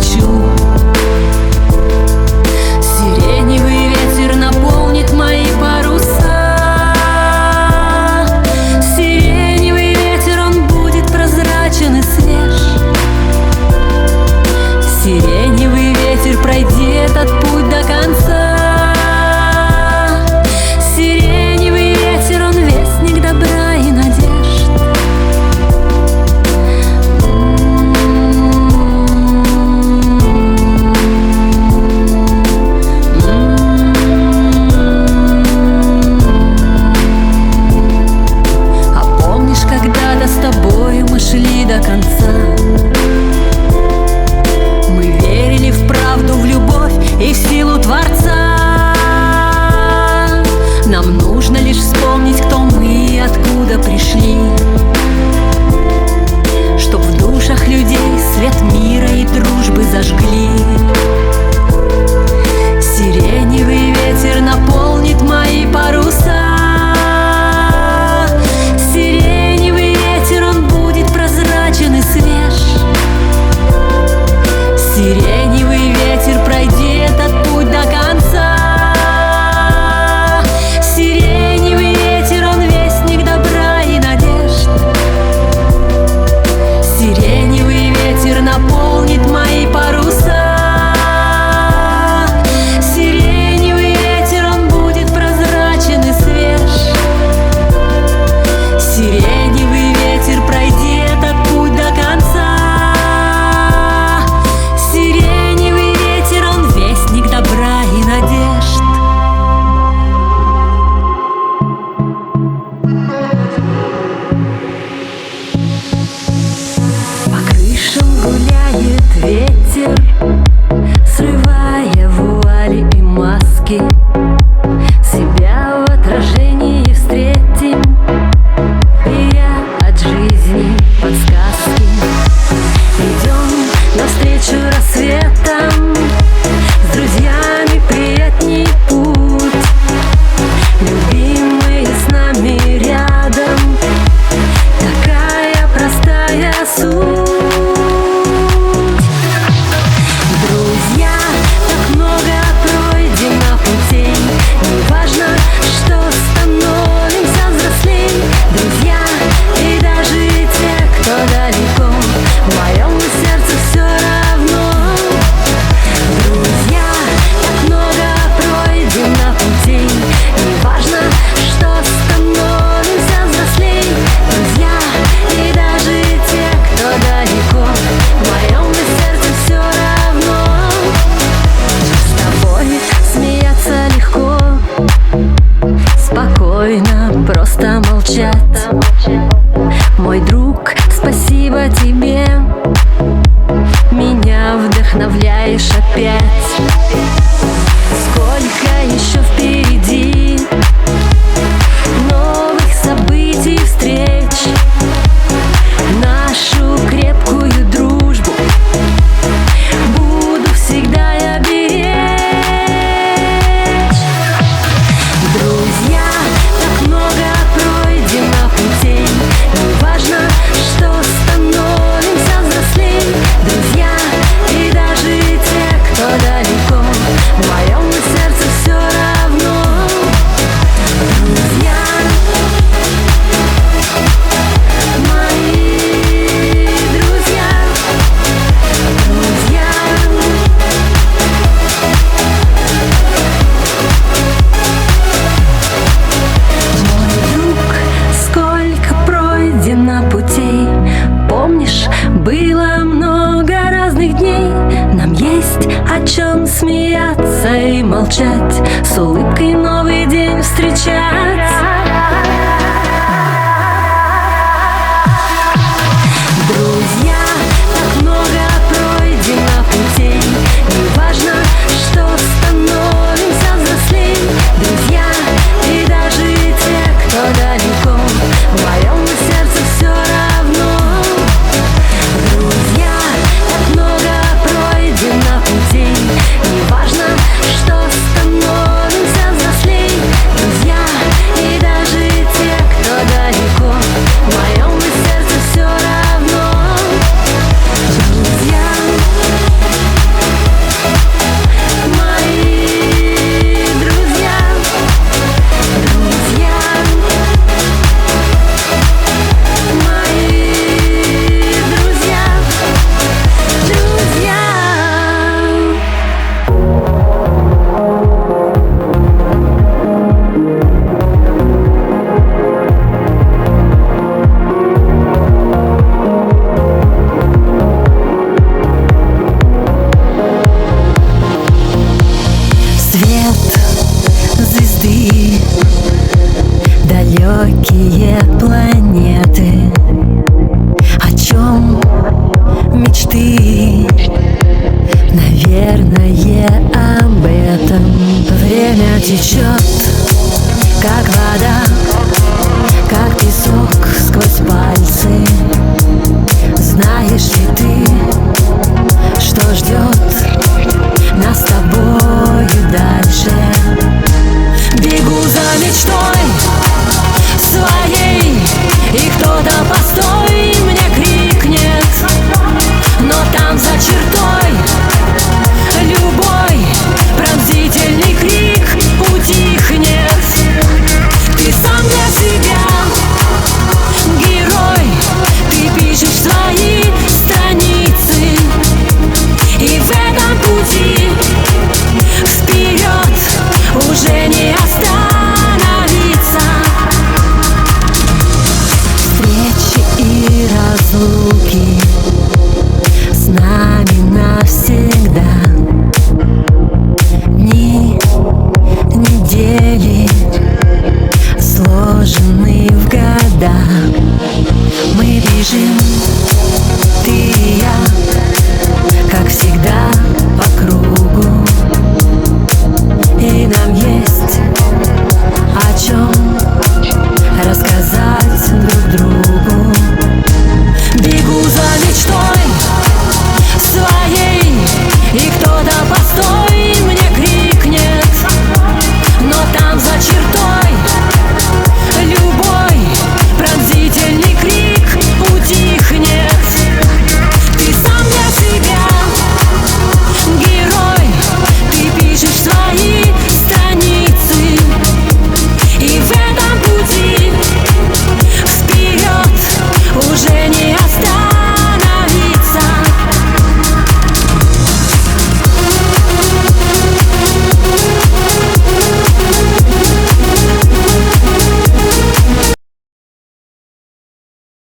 лечу. Сиреневый ветер наполнит мои паруса. Сиреневый ветер, он будет прозрачен и свеж. Сиреневый ветер, пройди этот путь до конца. Сиреневый ветер, он вестник добра и надежд. А помнишь, когда-то с тобою мы шли до конца? Мы верили в правду, в любовь и в силу Творца. Нам нужно лишь вспомнить, кто мы и откуда пришли, чтоб в душах людей свет мира и дружбы зажгли. Сиреневый ветер наполнит мои паруса. Сиреневый ветер, он будет прозрачен и свеж. Сиреневый ветер, пройди этот путь до конца. Сиреневый ветер, он вестник добра и надежд. Сиреневый ветер наполнит мои паруса. Сиреневый ветер, он будет прозрачен и свеж. Сиреневый ветер, пройди этот путь до конца. Сиреневый ветер, он вестник добра и надежд. По крышам гуляет ветер, срывая вуали и маски. Себя в отражении встретим, беря от жизни подсказки. Идем навстречу рассветам, с друзьями приятней путь. Любимые с нами рядом, такая простая суть. Друзья, так много пройдено путей, неважно, что становимся взрослей. Друзья и даже те, кто далеко, в моем сердце все равно. Друзья, так много пройдено путей, неважно, что становимся взрослей. Друзья и даже те, кто далеко, в моем сердце все равно. С тобой смеяться легко, спокойно просто молчать. Мой друг, спасибо тебе, меня вдохновляешь опять. Сколько еще впереди новых событий, встреч. Нашу крепкую дружбу буду всегда я беречь. Друзья, так много пройдено путей, неважно, что становимся взрослей. Друзья и даже те, кто далеко, в моем сердце все равно. Друзья, мои друзья, друзья. Мой друг, сколько пройдено путей, помнишь, было много разных дней. Нам есть о чем смеяться и молчать, с улыбкой новый день встречать. Друзья, так много пройдено путей, неважно, что становимся взрослей. Друзья и даже те, кто далеко, в моем сердце все равно. Друзья, так много пройдено путей, неважно, что становимся взрослей. Друзья и течет, как вода.